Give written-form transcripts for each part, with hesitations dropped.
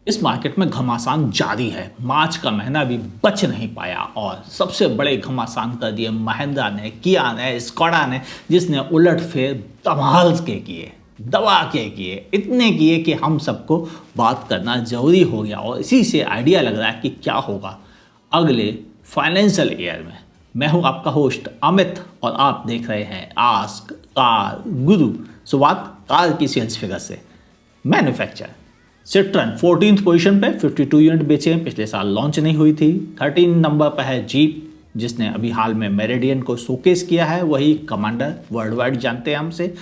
इस मार्केट में घमासान जारी है। मार्च का महीना भी बच नहीं पाया और सबसे बड़े घमासान कर दिए महिंद्रा ने, किया ने, स्कोडा ने, जिसने उलटफेर धमाल के किए, दबा के किए, इतने किए कि हम सबको बात करना जरूरी हो गया। और इसी से आइडिया लग रहा है कि क्या होगा अगले फाइनेंशियल ईयर में। मैं हूं आपका होस्ट अमित और आप देख रहे हैं आस्क कार गुरु। शुरुआत कार की सेल्स फिगर से। मैन्युफैक्चर सिट्रन 14th पोजीशन पे 52 यूनिट बेचे हैं, पिछले साल लॉन्च नहीं हुई थी। 13 नंबर पर है जीप, जिसने अभी हाल में मेरिडियन को शोकेस किया है, वही कमांडर वर्ल्ड वाइड जानते हैं हमसे।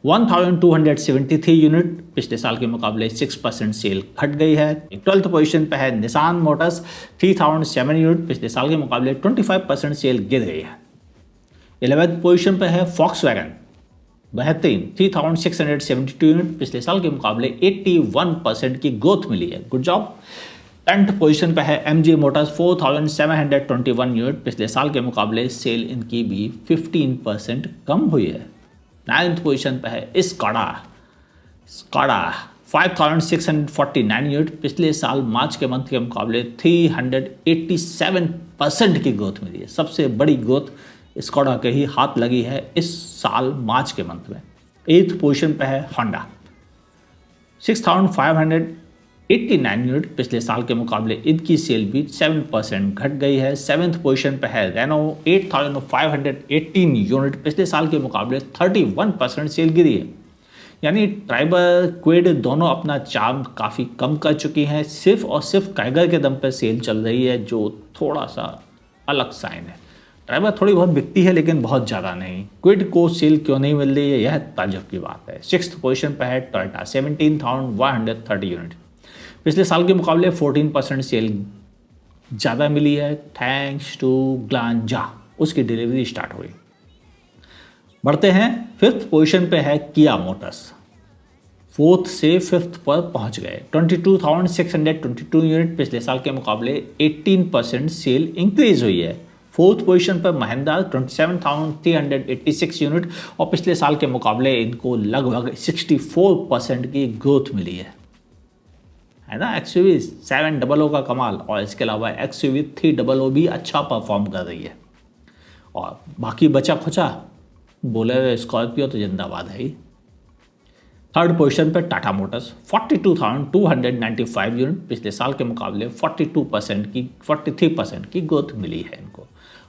1273 यूनिट, पिछले साल के मुकाबले 6% सेल घट गई है। 12th पोजीशन पर है निसान मोटर्स 3007 यूनिट, पिछले साल के मुकाबले 25% सेल गिर गई है। 11th पोजीशन पर है फॉक्सवैगन 3672 यूनिट, पिछले साल के मुकाबले 81% की ग्रोथ मिली है, गुड जॉब। 10th पोजीशन पर है MG मोटर्स 4721 यूनिट, पिछले साल के मुकाबले सेल इनकी भी 15% कम हुई है। 9th पोजीशन पर है स्कोडा 5649 यूनिट, पिछले साल मार्च के मंथ के मुकाबले 387% की ग्रोथ मिली है। सबसे बड़ी ग्रोथ स्कोडा के ही हाथ लगी है इस साल मार्च के मंथ में। 8th पोजीशन पे है होंडा 6589 यूनिट, पिछले साल के मुकाबले इनकी सेल भी 7% घट गई है। 7th पोजीशन पे है रेनो 8518 यूनिट, पिछले साल के मुकाबले 31% सेल गिरी है। यानी ट्राइबर क्विड दोनों अपना चार्म काफ़ी कम कर चुकी हैं, सिर्फ और सिर्फ काइगर के दम पर सेल चल रही है, जो थोड़ा सा अलग साइन है। ट्राइबर थोड़ी बहुत बिकती है लेकिन बहुत ज़्यादा नहीं। क्विड को सेल क्यों नहीं मिल रही है, यह ताज्जुब की बात है। 6th पोजीशन पर है टोयोटा 17,130 यूनिट, पिछले साल के मुकाबले 14% सेल ज़्यादा मिली है, थैंक्स टू ग्लांजा, उसकी डिलीवरी स्टार्ट हुई। बढ़ते हैं 5th पोजीशन पे है किया मोटर्स, 4th से 5th पर पहुंच गए। 22,622 यूनिट, पिछले साल के मुकाबले 18% सेल इंक्रीज हुई है। 4th पोजीशन पर महिंद्रा 27,386 यूनिट, और पिछले साल के मुकाबले इनको लगभग 64% की ग्रोथ मिली है ना। XUV 700 का कमाल, और इसके अलावा XUV 300 भी अच्छा परफॉर्म कर रही है। और बाकी बचा खुचा बोलेरो स्कॉर्पियो तो जिंदाबाद है ही। 3rd पोजीशन पर टाटा मोटर्स 42,295 यूनिट, पिछले साल के मुकाबले 43% की ग्रोथ मिली है इनको,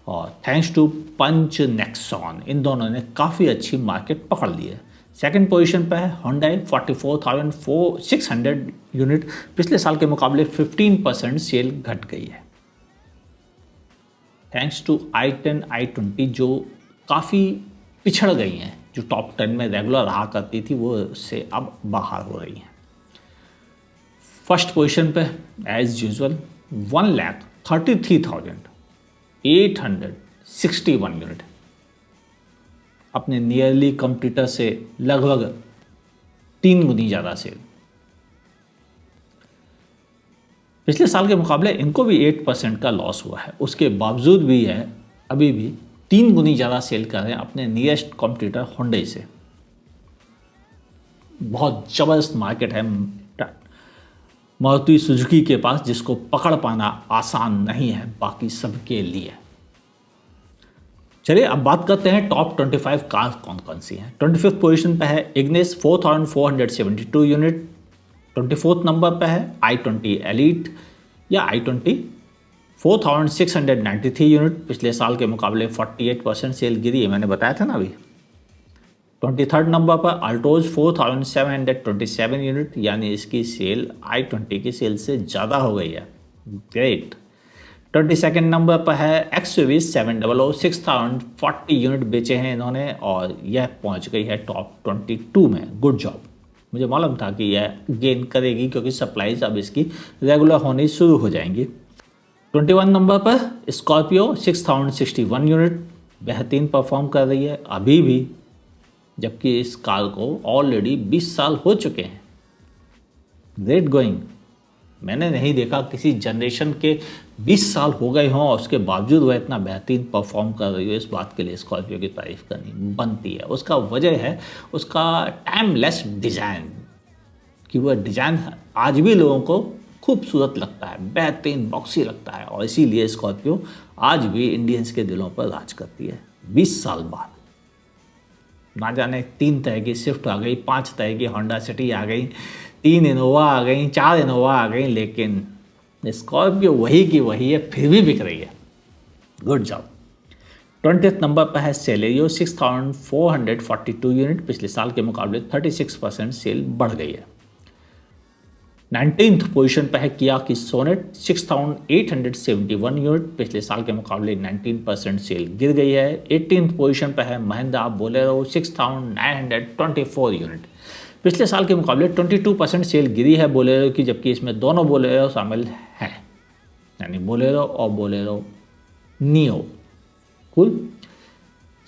और थैंक्स टू पंच नेक्सॉन, इन दोनों ने काफ़ी अच्छी मार्केट पकड़ ली है। 2nd पोजीशन पर है Hyundai 44,600 यूनिट, पिछले साल के मुकाबले 15% सेल घट गई है। थैंक्स टू i10 i20 जो काफ़ी पिछड़ गई हैं, जो टॉप 10 में रेगुलर रहा करती थी वो उससे अब बाहर हो रही हैं। 1st पोजीशन पे एज यूजुअल 1,33,861 यूनिट, अपने नियरली कंपटीटर से लगभग 3 गुनी ज़्यादा सेल। पिछले साल के मुकाबले इनको भी 8% का लॉस हुआ है, उसके बावजूद भी है अभी भी 3 गुनी ज़्यादा सेल कर रहे हैं अपने नियरेस्ट कॉम्पिटिटर होंडा से। बहुत ज़बरदस्त मार्केट है मारुति सुजुकी के पास, जिसको पकड़ पाना आसान नहीं है बाकी सबके लिए। चलिए अब बात करते हैं टॉप 25 कार कौन कौन सी हैं। 25th पोजीशन पर है इग्निस 4,472 यूनिट, 24th नंबर पर है i20 एलीट या i20 4,693 यूनिट, पिछले साल के मुकाबले 48% सेल गिरी है, मैंने बताया था ना अभी। 23rd नंबर पर अल्टोज 4,727 यूनिट, यानी इसकी सेल i20 की सेल से ज़्यादा हो गई है, ग्रेट। 22nd नंबर पर है XUV 700 6,040 यूनिट बेचे हैं इन्होंने, और यह पहुंच गई है टॉप 22 में, गुड जॉब। मुझे मालूम था कि यह गेन करेगी क्योंकि सप्लाईज अब इसकी रेगुलर होनी शुरू हो जाएंगी। 21 नंबर पर स्कॉर्पियो 6,061 यूनिट, बेहतरीन परफॉर्म कर रही है अभी भी, जबकि इस कार को ऑलरेडी 20 साल हो चुके हैं, ग्रेट गोइंग। मैंने नहीं देखा किसी जनरेशन के 20 साल हो गए हों और उसके बावजूद वह इतना बेहतरीन परफॉर्म कर रही हो। इस बात के लिए स्कॉर्पियो की तारीफ करनी बनती है। उसका वजह है उसका टाइमलेस डिज़ाइन, कि वह डिज़ाइन आज भी लोगों को खूबसूरत लगता है, बेहतरीन बॉक्सी लगता है और इसीलिए स्कॉर्पियो आज भी इंडियंस के दिलों पर राज करती है 20 साल बाद। ना जाने 3 तरह की स्विफ्ट आ गई, 5 तरह की होंडा सिटी आ गई, 3 इनोवा आ गई, 4 इनोवा आ गई, लेकिन स्कॉर्पियो वही की वही है, फिर भी बिक रही है। Good job. 20th नंबर पर है सेलेरियो 6442 यूनिट, पिछले साल के मुकाबले 36% सेल बढ़ गई है। 19th पोजीशन पर है किया की सोनेट 6871 यूनिट, पिछले साल के मुकाबले 19% सेल गिर गई है। 18th पोजीशन पर है महिंद्रा बोलेरो 6924 यूनिट, पिछले साल के मुकाबले 22% सेल गिरी है बोलेरो की, जबकि इसमें दोनों बोलेरो शामिल हैं, यानी बोलेरो और बोलेरो नियो। कुल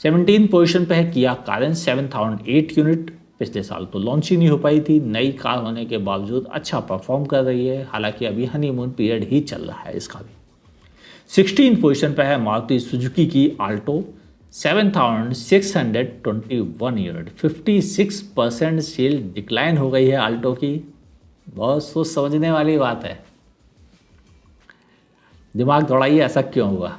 17th पोजीशन पर है किया कारेंस 7008 यूनिट, पिछले साल तो लॉन्च ही नहीं हो पाई थी, नई कार होने के बावजूद अच्छा परफॉर्म कर रही है, हालांकि अभी हनीमून पीरियड ही चल रहा है इसका भी। 16th पोजीशन पर है मारुति सुजुकी की आल्टो 7621 यूनिट, 56% सेल डिक्लाइन हो गई है आल्टो की। बहुत सोच समझने वाली बात है, दिमाग दौड़ाइए ऐसा क्यों हुआ।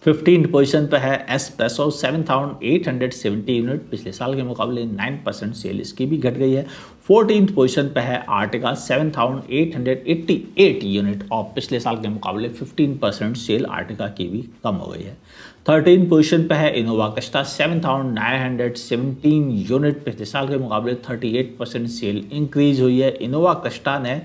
15th पोजीशन पर है एस्प्रेसो 7870 यूनिट, पिछले साल के मुकाबले 9% सेल इसकी भी घट गई है। 14th पोजीशन पर है आर्टिका 7888 यूनिट और पिछले साल के मुकाबले 15% सेल आर्टिका की भी कम हो गई है। 13th पोजीशन पर है इनोवा क्रिस्टा 7917 यूनिट, पिछले साल के मुकाबले 38% सेल इंक्रीज हुई है। इनोवा क्रिस्टा ने,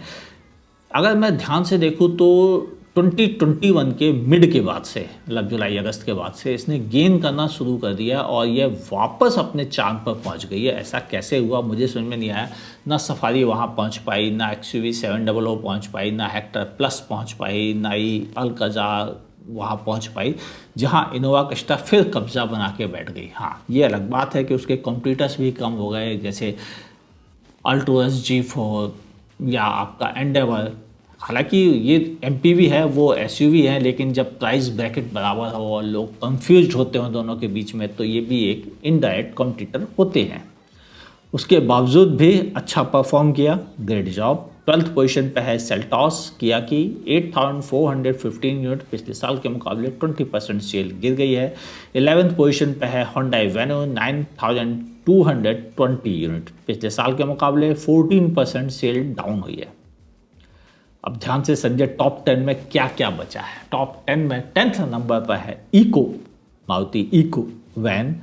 अगर मैं ध्यान से देखूँ तो 2021 के मिड के बाद से, मतलब जुलाई अगस्त के बाद से इसने गेन करना शुरू कर दिया और ये वापस अपने चांद पर पहुंच गई है। ऐसा कैसे हुआ मुझे समझ में नहीं आया। ना सफारी वहां पहुंच पाई, ना XUV 700 पहुंच पाई, ना हेक्टर प्लस पहुंच पाई, ना ही अल्काजा वहाँ पहुंच पाई, जहां इनोवा क्रिस्टा फिर कब्जा बना के बैठ गई। हाँ, ये अलग बात है कि उसके कॉम्पिटिटर्स भी कम हो गए, जैसे अल्टोस G4 या आपका एंडेवर। हालांकि ये MPV है, वो SUV है, लेकिन जब प्राइस ब्रैकेट बराबर हो और लोग कंफ्यूज होते हो दोनों के बीच में, तो ये भी एक इनडायरेक्ट कॉम्पिटिटर होते हैं। उसके बावजूद भी अच्छा परफॉर्म किया, ग्रेट जॉब। 12th पोजीशन पे है सेल्टॉस किया की 8415 यूनिट, पिछले साल के मुकाबले 20% सेल गिर गई है। 11th पोजीशन पे है होंडाई वेन्यू 9220 यूनिट, पिछले साल के मुकाबले 14% सेल डाउन हुई है। अब ध्यान से समझे टॉप 10 में क्या क्या बचा है। टॉप 10 में 10th नंबर पर है Eeco, Maruti Eeco van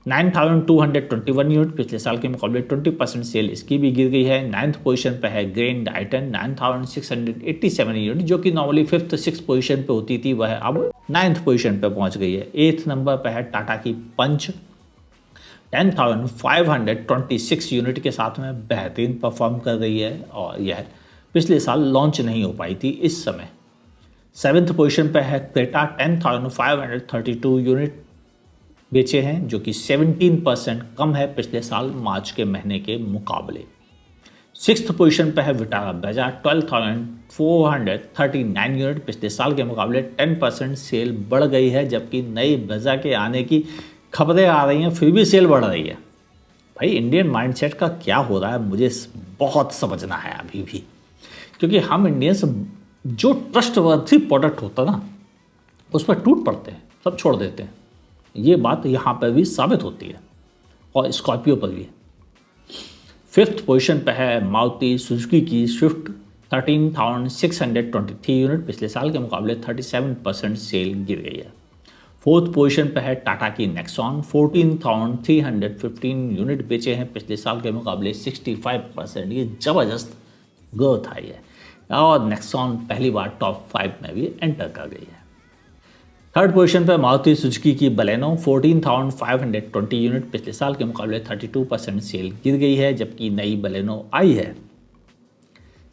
9221 unit, पिछले साल के मुकाबले 20% सेल इसकी भी गिर गई है। 9th पोजीशन पर है ग्रैंड आइटन 9687 यूनिट, जो कि नॉर्मली 5th 6th पोजीशन पे होती थी, वह अब 9th पोजीशन पे पहुंच गई है। 8th नंबर पर है टाटा की पंच 10526 यूनिट के साथ में बेहतरीन परफॉर्म कर रही है और यह पिछले साल लॉन्च नहीं हो पाई थी इस समय। 7th पोजीशन पर है क्रेटा 10532 यूनिट बेचे हैं, जो कि 17% कम है पिछले साल मार्च के महीने के मुकाबले। 6th पोजीशन पर है विटारा ब्रेजा 12439 यूनिट, पिछले साल के मुकाबले 10% सेल बढ़ गई है, जबकि नई ब्रेजा के आने की खबरें आ रही हैं, फिर भी सेल बढ़ रही है। भाई इंडियन माइंडसेट का क्या हो रहा है मुझे बहुत समझना है अभी भी, क्योंकि हम इंडियंस जो ट्रस्टवर्थी प्रोडक्ट होता है ना उस पर टूट पड़ते हैं, सब छोड़ देते हैं। ये बात यहाँ पर भी साबित होती है और स्कॉर्पियो पर भी। 5th पोजीशन पर है मारुति सुजुकी की स्विफ्ट 13623 यूनिट, पिछले साल के मुकाबले 37% सेल गिर गई है। 4th पोजीशन पर है टाटा की नेक्सॉन 14315 यूनिट बेचे हैं, पिछले साल के मुकाबले 65%, ये ज़बरदस्त ग्रोथ आई है और नेक्सॉन पहली बार टॉप 5 में भी एंटर कर गई है। 3rd पोजीशन पर मारुति सुजुकी की बलेनो 14520 यूनिट, पिछले साल के मुकाबले 32% सेल गिर गई है, जबकि नई बलेनो आई है।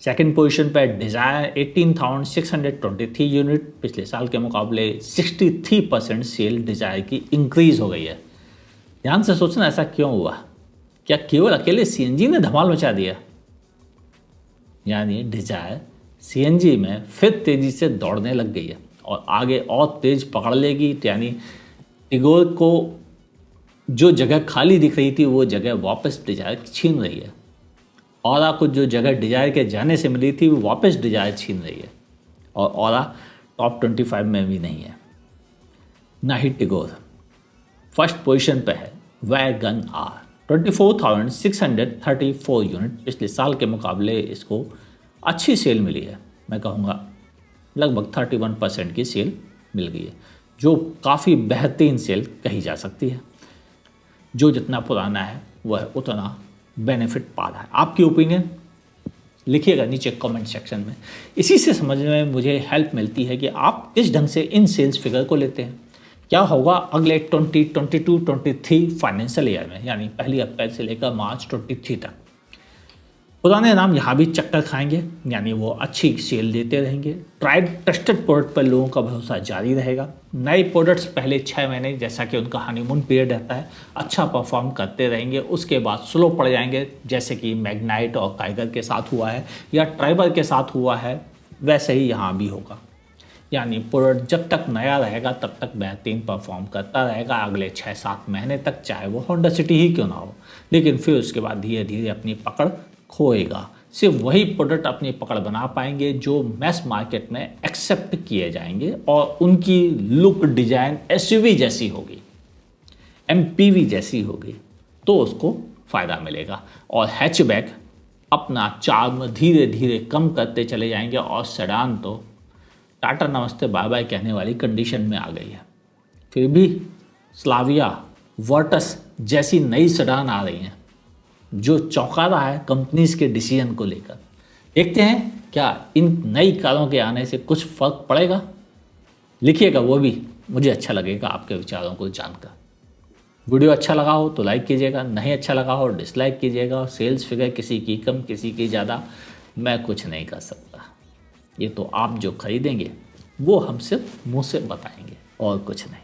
2nd पोजीशन पर डिजायर 18623 यूनिट, पिछले साल के मुकाबले 63% सेल डिजायर की इंक्रीज हो गई है। ध्यान से सोचना ऐसा क्यों हुआ, क्या केवल अकेले CNG ने धमाल मचा दिया? यानी डिजायर CNG में फिर तेजी से दौड़ने लग गई है और आगे और तेज पकड़ लेगी, यानी टिगोर को जो जगह खाली दिख रही थी वो जगह वापस डिजायर छीन रही है। ऑरा को जो जगह डिजायर के जाने से मिली थी वो वापस डिजायर छीन रही है और ऑरा टॉप 25 में भी नहीं है। ना ही टिगोर फर्स्ट पोजीशन पे है। वैगन आर 24,634 यूनिट, पिछले साल के मुकाबले इसको अच्छी सेल मिली है। मैं कहूँगा लगभग 31% की सेल मिल गई है, जो काफ़ी बेहतरीन सेल कही जा सकती है। जो जितना पुराना है वह उतना बेनिफिट पा रहा है। आपकी ओपिनियन लिखिएगा नीचे कमेंट सेक्शन में। इसी से समझने में मुझे हेल्प मिलती है कि आप किस ढंग से इन सेल्स फिगर को लेते हैं। क्या होगा अगले 2022-23 फाइनेंशियल ईयर में, यानी 1 अप्रैल से लेकर मार्च 23 तक। पुराने नाम यहाँ भी चक्कर खाएंगे, यानी वो अच्छी सेल देते रहेंगे। ट्राइड ट्रस्टेड प्रोडक्ट पर लोगों का भरोसा जारी रहेगा। नए प्रोडक्ट्स पहले 6 महीने, जैसा कि उनका हनीमून पीरियड रहता है, अच्छा परफॉर्म करते रहेंगे। उसके बाद स्लो पड़ जाएंगे, जैसे कि मैग्नाइट और टाइगर के साथ हुआ है या ट्राइबर के साथ हुआ है, वैसे ही यहाँ भी होगा। यानी प्रोडक्ट जब तक नया रहेगा तब तक बेहतरीन परफॉर्म करता रहेगा अगले 6-7 महीने तक, चाहे वो होंडा सिटी ही क्यों ना हो। लेकिन फिर उसके बाद धीरे धीरे अपनी पकड़ खोएगा। सिर्फ वही प्रोडक्ट अपनी पकड़ बना पाएंगे जो मैस मार्केट में एक्सेप्ट किए जाएंगे और उनकी लुक डिजाइन एसयूवी जैसी होगी, एमपीवी जैसी होगी, तो उसको फ़ायदा मिलेगा। और हैचबैक अपना चार्म धीरे धीरे कम करते चले जाएंगे और सेडान तो टाटा नमस्ते बाय बाय कहने वाली कंडीशन में आ गई है। फिर भी स्लाविया, वर्टस जैसी नई सेडान आ रही हैं जो चौंका रहा है कंपनीज के डिसीजन को लेकर। देखते हैं क्या इन नई कारों के आने से कुछ फ़र्क पड़ेगा। लिखिएगा, वो भी मुझे अच्छा लगेगा आपके विचारों को जानकर। वीडियो अच्छा लगा हो तो लाइक कीजिएगा, नहीं अच्छा लगा हो डिसलाइक कीजिएगा। सेल्स फिगर किसी की कम किसी की ज़्यादा मैं कुछ नहीं कर सकता, ये तो आप जो खरीदेंगे वो हम सिर्फ मुँह से बताएंगे और कुछ नहीं।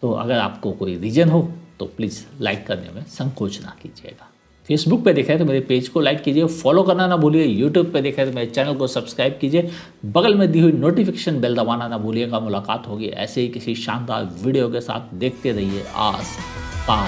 तो अगर आपको कोई रीजन हो तो प्लीज़ लाइक करने में संकोच ना कीजिएगा। फेसबुक पे देखा है तो मेरे पेज को लाइक कीजिए, फॉलो करना ना भूलिए। यूट्यूब पे देखा है तो मेरे चैनल को सब्सक्राइब कीजिए, बगल में दी हुई नोटिफिकेशन बेल दबाना ना भूलिएगा। मुलाकात होगी ऐसे ही किसी शानदार वीडियो के साथ। देखते रहिए आज का